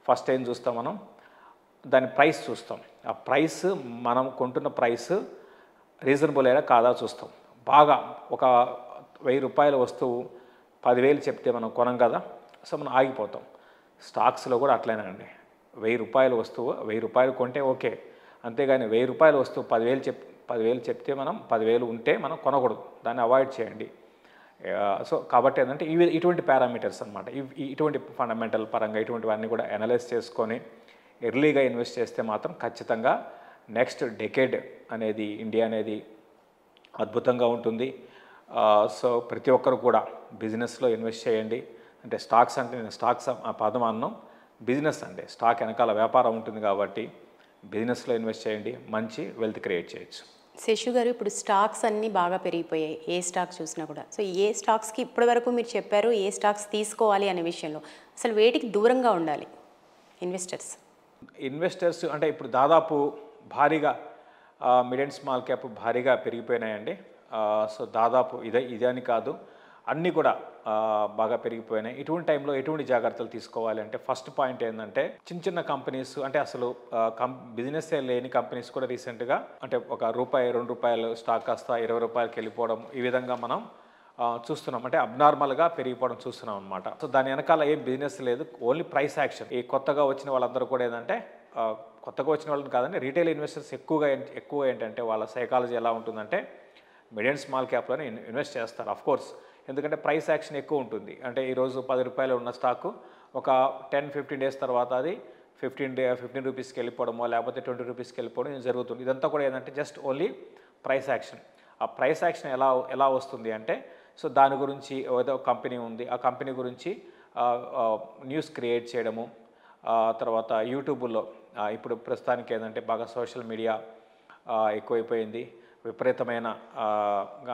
First ఏం చూస్తాం మనం, దాని ప్రైస్ చూస్తాం. ఆ ప్రైస్ మనం కొంటున్న ప్రైస్ రీజనబుల్ అయినా కాదా చూస్తాం. బాగా ఒక 1000 రూపాయల వస్తువు 10,000 చెప్తే మనం కొనం కదా, సో మనం ఆగిపోతాం. స్టాక్స్లో కూడా అట్లనేనండి. 1000 రూపాయల వస్తువు 1000 రూపాయలు కొంటే ఓకే, అంతేగాని 1000 రూపాయల వస్తువు 10,000 చెప్తే మనం 10,000 ఉంటే మనం కొనకూడదు, దాన్ని అవాయిడ్ చేయండి. సో కాబట్టి ఏంటంటే ఇటువంటి పారామీటర్స్ అనమాట, ఇటువంటి ఫండమెంటల్ పరంగా ఇటువంటివన్నీ కూడా అనలైజ్ చేసుకొని ఎర్లీగా ఇన్వెస్ట్ చేస్తే మాత్రం ఖచ్చితంగా నెక్స్ట్ డెకేడ్ అనేది ఇండియా అనేది అద్భుతంగా ఉంటుంది. సో ప్రతి ఒక్కరు కూడా బిజినెస్లో ఇన్వెస్ట్ చేయండి. అంటే స్టాక్స్ అంటే నేను స్టాక్స్ ఆ పదం అన్నం, బిజినెస్ అంటే స్టాక్ వెనకాల వ్యాపారం ఉంటుంది కాబట్టి బిజినెస్లో ఇన్వెస్ట్ చేయండి, మంచి వెల్త్ క్రియేట్ చేయొచ్చు. శేషు గారు, ఇప్పుడు స్టాక్స్ అన్నీ బాగా పెరిగిపోయాయి, ఏ స్టాక్ చూసినా కూడా. సో ఏ స్టాక్స్కి ఇప్పటి వరకు మీరు చెప్పారు ఏ స్టాక్స్ తీసుకోవాలి అనే విషయంలో, అసలు వేటికి దూరంగా ఉండాలి ఇన్వెస్టర్స్ అంటే ఇప్పుడు దాదాపు భారీగా మిడ్ అండ్ స్మాల్ క్యాప్ భారీగా పెరిగిపోయినాయండి. సో దాదాపు ఇదే అని కాదు, అన్నీ కూడా బాగా పెరిగిపోయినాయి. ఇటువంటి టైంలో ఎటువంటి జాగ్రత్తలు తీసుకోవాలి అంటే, ఫస్ట్ పాయింట్ ఏంటంటే చిన్న కంపెనీస్ అంటే అసలు బిజినెస్ లేని కంపెనీస్ కూడా రీసెంట్గా అంటే ₹1, ₹2 స్టాక్ కాస్త ₹20 వెళ్ళిపోవడం, ఈ విధంగా మనం చూస్తున్నాం. అంటే అబ్నార్మల్గా పెరిగిపోవడం చూస్తున్నాం అనమాట. సో దాని వెనకాల ఏం బిజినెస్ లేదు, ఓన్లీ ప్రైస్ యాక్షన్. ఈ కొత్తగా వచ్చిన వాళ్ళందరూ కూడా ఏంటంటే, కొత్తగా వచ్చిన వాళ్ళని కాదండి, రీటైల్ ఇన్వెస్టర్స్ ఎక్కువ ఏంటంటే వాళ్ళ సైకాలజీ ఎలా ఉంటుందంటే మిడ్ అండ్ స్మాల్ క్యాప్లోనే ఇన్వెస్ట్ చేస్తారు. అఫ్కోర్స్ ఎందుకంటే ప్రైస్ యాక్షన్ ఎక్కువ ఉంటుంది. అంటే ఈరోజు ₹10 ఉన్న స్టాకు ఒక 10-15 డేస్ తర్వాత అది 15 రూపీస్కి వెళ్ళిపోవడమో లేకపోతే 20 రూపీస్కి వెళ్ళిపోవడం జరుగుతుంది. ఇదంతా కూడా ఏంటంటే జస్ట్ ఓన్లీ ప్రైస్ యాక్షన్. ఆ ప్రైస్ యాక్షన్ ఎలా వస్తుంది అంటే, సో దాని గురించి ఏదో కంపెనీ ఉంది, ఆ కంపెనీ గురించి న్యూస్ క్రియేట్ చేయడము, తర్వాత యూట్యూబ్లో ఇప్పుడు ప్రస్తుతానికి ఏంటంటే బాగా సోషల్ మీడియా ఎక్కువైపోయింది, విపరీతమైన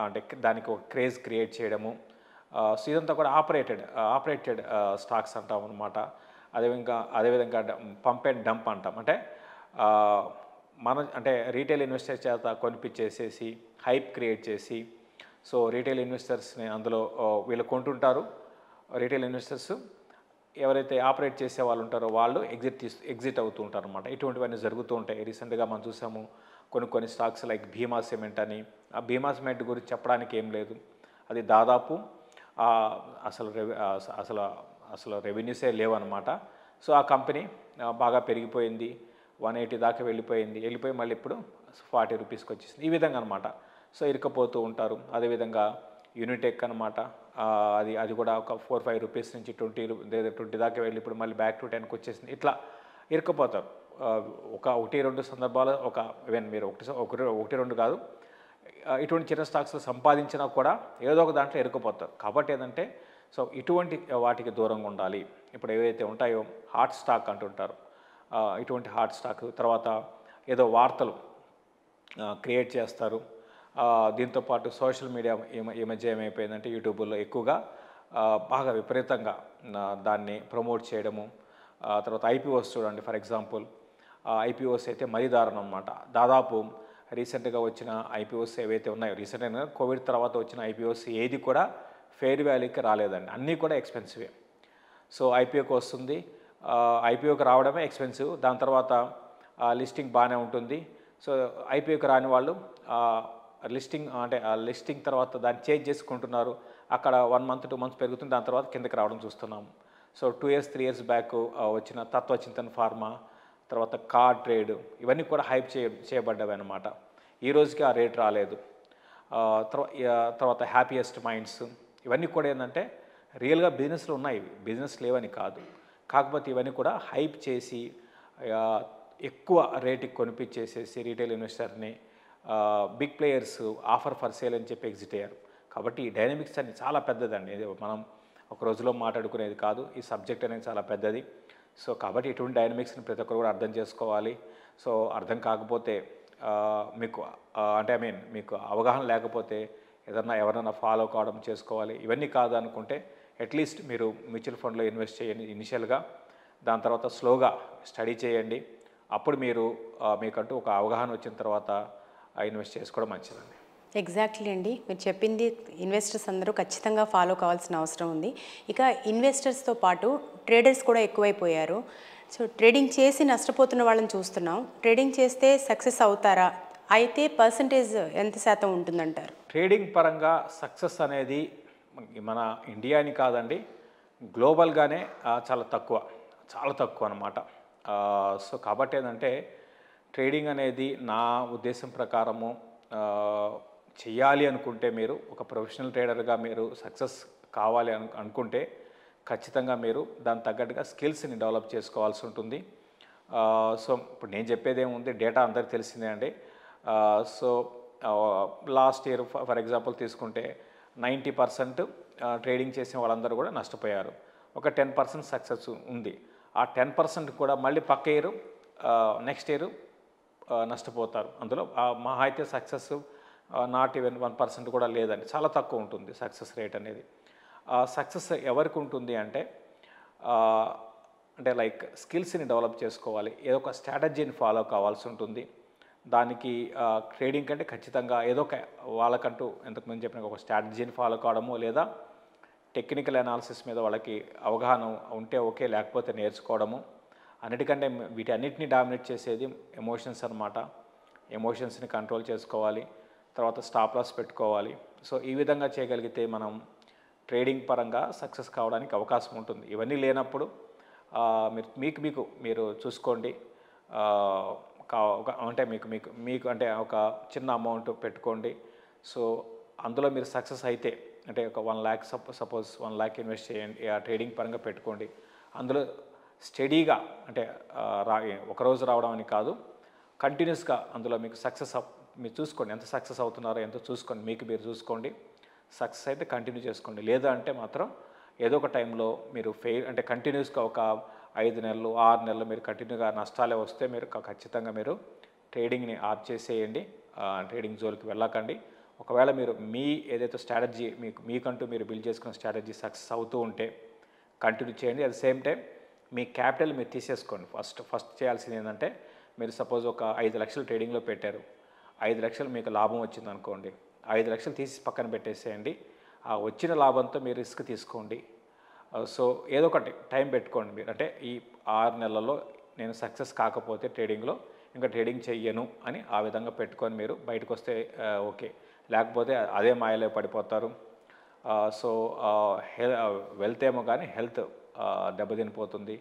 అంటే దానికి ఒక క్రేజ్ క్రియేట్ చేయడము. సో ఇదంతా కూడా ఆపరేటెడ్ స్టాక్స్ అంటాం అనమాట. అదేవిధంగా పంప్ అండ్ డంప్ అంటాం. అంటే అంటే రీటైల్ ఇన్వెస్టర్ చేత కొనిపించేసేసి హైప్ క్రియేట్ చేసి, సో రీటైల్ ఇన్వెస్టర్స్ని అందులో వీళ్ళు కొంటుంటారు. రీటైల్ ఇన్వెస్టర్స్ ఎవరైతే ఆపరేట్ చేసే వాళ్ళు ఉంటారో వాళ్ళు ఎగ్జిట్ అవుతూ ఉంటారు అనమాట. ఇటువంటివన్నీ జరుగుతూ ఉంటాయి. రీసెంట్గా మనం చూసాము కొన్ని స్టాక్స్ లైక్ భీమా సిమెంట్ అని. ఆ భీమా సిమెంట్ గురించి చెప్పడానికి ఏం లేదు, అది దాదాపు అసలు రెవెన్యూసే లేవన్నమాట. సో ఆ కంపెనీ బాగా పెరిగిపోయింది, 180 దాకా వెళ్ళిపోయి మళ్ళీ ఇప్పుడు 40 రూపీస్కి వచ్చేసింది. ఈ విధంగా అనమాట. సో ఇరుకపోతూ ఉంటారు. అదేవిధంగా యూనిటెక్ అనమాట, అది కూడా ఒక 4-5 రూపీస్ నుంచి 20 దాకా వెళ్ళి ఇప్పుడు మళ్ళీ బ్యాక్ టు 10కి వచ్చేసింది. ఇట్లా ఇరుకపోతారు. 1-2 సందర్భాలు మీరు 1-2 కాదు, ఇటువంటి చిన్న స్టాక్స్ సంపాదించినా కూడా ఏదో ఒక దాంట్లో ఇరుక్కుపోతారు. కాబట్టి ఏంటంటే సో ఇటువంటి వాటికి దూరంగా ఉండాలి. ఇప్పుడు ఏవైతే ఉంటాయో హాట్ స్టాక్ అంటుంటారు, ఇటువంటి హాట్ స్టాక్, తర్వాత ఏదో వార్తలు క్రియేట్ చేస్తారు. దీంతోపాటు సోషల్ మీడియా ఈ మధ్య ఏమైపోయిందంటే యూట్యూబ్లో ఎక్కువగా బాగా విపరీతంగా దాన్ని ప్రమోట్ చేయడము. తర్వాత ఐపీఓస్ చూడండి, ఫర్ ఎగ్జాంపుల్ ఐపీఓస్ అయితే మరీ దారుణం అన్నమాట. దాదాపు రీసెంట్గా వచ్చిన ఐపీఓస్ ఏవైతే ఉన్నాయో, రీసెంట్గా కోవిడ్ తర్వాత వచ్చిన ఐపీఓస్ ఏది కూడా ఫెయిర్ వాల్యూకి రాలేదండి, అన్నీ కూడా ఎక్స్పెన్సివే. సో ఐపీఓకి వస్తుంది, ఐపీఓకి రావడమే ఎక్స్పెన్సివ్, దాని తర్వాత లిస్టింగ్ బాగానే ఉంటుంది. సో ఐపీఓకి రాని వాళ్ళు లిస్టింగ్ తర్వాత దాన్ని చేంజ్ చేసుకుంటున్నారు. అక్కడ 1 month 2 months పెరుగుతుంది, దాని తర్వాత కిందకి రావడం చూస్తున్నాము. సో 2 years 3 years బ్యాక్ వచ్చిన తత్వచింతన్ ఫార్మా, తర్వాత కార్ ట్రేడ్, ఇవన్నీ కూడా హైప్ చేయబడ్డవి అనమాట. ఈ రోజుకి ఆ రేట్ రాలేదు. తర్వాత హ్యాపీయెస్ట్ మైండ్స్, ఇవన్నీ కూడా ఏంటంటే రియల్గా బిజినెస్లు ఉన్నాయి, బిజినెస్ లేవని కాదు. కాకపోతే ఇవన్నీ కూడా హైప్ చేసి ఎక్కువ రేటుకి కొనిపించేసేసి రీటైల్ ఇన్వెస్టర్ని big players offer for sale అని చెప్పి ఎగ్జిట్ అయ్యారు. కాబట్టి ఈ డైనమిక్స్ అనేది చాలా పెద్దదండి, ఇది మనం ఒక రోజులో మాట్లాడుకునేది కాదు. ఈ సబ్జెక్ట్ అనేది చాలా పెద్దది. సో కాబట్టి ఇటువంటి డైనమిక్స్ని ప్రతి ఒక్కరు కూడా అర్థం చేసుకోవాలి. సో అర్థం కాకపోతే మీకు మీకు అవగాహన లేకపోతే ఎవరైనా ఫాలో కావడం చేసుకోవాలి. ఇవన్నీ కాదు అనుకుంటే అట్లీస్ట్ మీరు మ్యూచువల్ ఫండ్లో ఇన్వెస్ట్ చేయండి ఇనిషియల్గా, దాని తర్వాత స్లోగా స్టడీ చేయండి. అప్పుడు మీకంటూ ఒక అవగాహన వచ్చిన తర్వాత ఇన్వెస్ట్ చేసుకోవడం మంచిదండి. ఎగ్జాక్ట్లీ అండి, మీరు చెప్పింది ఇన్వెస్టర్స్ అందరూ ఖచ్చితంగా ఫాలో కావాల్సిన అవసరం ఉంది. ఇక ఇన్వెస్టర్స్తో పాటు ట్రేడర్స్ కూడా ఎక్కువైపోయారు. సో ట్రేడింగ్ చేసి నష్టపోతున్న వాళ్ళని చూస్తున్నాం. ట్రేడింగ్ చేస్తే సక్సెస్ అవుతారా? అయితే పర్సంటేజ్ ఎంత శాతం ఉంటుందంటారు? ట్రేడింగ్ పరంగా సక్సెస్ అనేది మన ఇండియా అని కాదండి, గ్లోబల్గానే చాలా తక్కువ అనమాట. సో కాబట్టి ఏంటంటే ట్రేడింగ్ అనేది నా ఉద్దేశం ప్రకారము చెయ్యాలి అనుకుంటే, మీరు ఒక ప్రొఫెషనల్ ట్రేడర్గా మీరు సక్సెస్ కావాలి అనుకుంటే ఖచ్చితంగా మీరు దానికి తగ్గట్టుగా స్కిల్స్ని డెవలప్ చేసుకోవాల్సి ఉంటుంది. సో ఇప్పుడు నేను చెప్పేది ఏముంది, డేటా అందరికీ తెలిసిందే అండి. So last year for example తీసుకుంటే 90% ట్రేడింగ్ చేసిన వాళ్ళందరూ కూడా నష్టపోయారు. ఒక 10% సక్సెస్ ఉంది. ఆ 10% కూడా మళ్ళీ పక్క ఇయర్ నెక్స్ట్ ఇయర్ నష్టపోతారు. అందులో మహా అయితే సక్సెస్ నాట్ ఈవెన్ 1% కూడా లేదండి, చాలా తక్కువ ఉంటుంది సక్సెస్ రేట్ అనేది. సక్సెస్ ఎవరికి ఉంటుంది అంటే లైక్ స్కిల్స్ని డెవలప్ చేసుకోవాలి, ఏదో ఒక స్ట్రాటజీని ఫాలో కావాల్సి ఉంటుంది. దానికి ట్రేడింగ్ కంటే ఖచ్చితంగా ఏదో ఒక వాళ్ళకంటూ ఇంతకుముందు చెప్పిన ఒక స్ట్రాటజీని ఫాలో కావడము, లేదా టెక్నికల్ అనాలిసిస్ మీద వాళ్ళకి అవగాహన ఉంటే ఓకే, లేకపోతే నేర్చుకోవడము. అన్నిటికంటే వీటన్నిటిని డామినేట్ చేసేది ఎమోషన్స్ అనమాట. ఎమోషన్స్ని కంట్రోల్ చేసుకోవాలి, తర్వాత స్టాప్ లాస్ పెట్టుకోవాలి. సో ఈ విధంగా చేయగలిగితే మనం ట్రేడింగ్ పరంగా సక్సెస్ కావడానికి అవకాశం ఉంటుంది. ఇవన్నీ లేనప్పుడు మీరు చూసుకోండి. అంటే మీకు అంటే ఒక చిన్న అమౌంట్ పెట్టుకోండి. సో అందులో మీరు సక్సెస్ అయితే అంటే ఒక 1 lakh సపోజ్ 1 lakh ఇన్వెస్ట్ చేయండి, ఆ ట్రేడింగ్ పరంగా పెట్టుకోండి. అందులో స్టడీగా అంటే ఒకరోజు రావడం అని కాదు, కంటిన్యూస్గా అందులో మీకు మీరు చూసుకోండి, ఎంత సక్సెస్ అవుతున్నారో ఎంతో చూసుకోండి, మీరు చూసుకోండి. సక్సెస్ అయితే కంటిన్యూ చేసుకోండి, లేదా అంటే మాత్రం ఏదో ఒక టైంలో మీరు అంటే కంటిన్యూస్గా ఒక 5 నెలలు 6 నెలలు మీరు కంటిన్యూగా నష్టాలే వస్తే మీరు ఖచ్చితంగా మీరు ట్రేడింగ్ని ఆప్ చేసేయండి. ట్రేడింగ్ జోలికి వెళ్ళకండి. ఒకవేళ మీరు ఏదైతే స్ట్రాటజీ మీకంటూ మీరు బిల్డ్ చేసుకున్న స్ట్రాటజీ సక్సెస్ అవుతూ ఉంటే కంటిన్యూ చేయండి. At the same time me capital మీరు తీసేసుకోండి. ఫస్ట్ చేయాల్సింది ఏంటంటే, మీరు సపోజ్ ఒక 5 లక్షలు ట్రేడింగ్లో పెట్టారు, 5 లక్షలు మీకు లాభం వచ్చింది అనుకోండి, 5 లక్షలు తీసి పక్కన పెట్టేసేయండి. ఆ వచ్చిన లాభంతో మీరు రిస్క్ తీసుకోండి. సో ఏదో ఒకటి టైం పెట్టుకోండి మీరు, అంటే ఈ 6 నెలల్లో నేను సక్సెస్ కాకపోతే ట్రేడింగ్లో ఇంకా ట్రేడింగ్ చెయ్యను అని ఆ విధంగా పెట్టుకొని మీరు బయటకు వస్తే ఓకే, లేకపోతే అదే మాయలో పడిపోతారు. సో వెల్త్ ఏమో కానీ హెల్త్ దెబ్బతినిపోతుంది.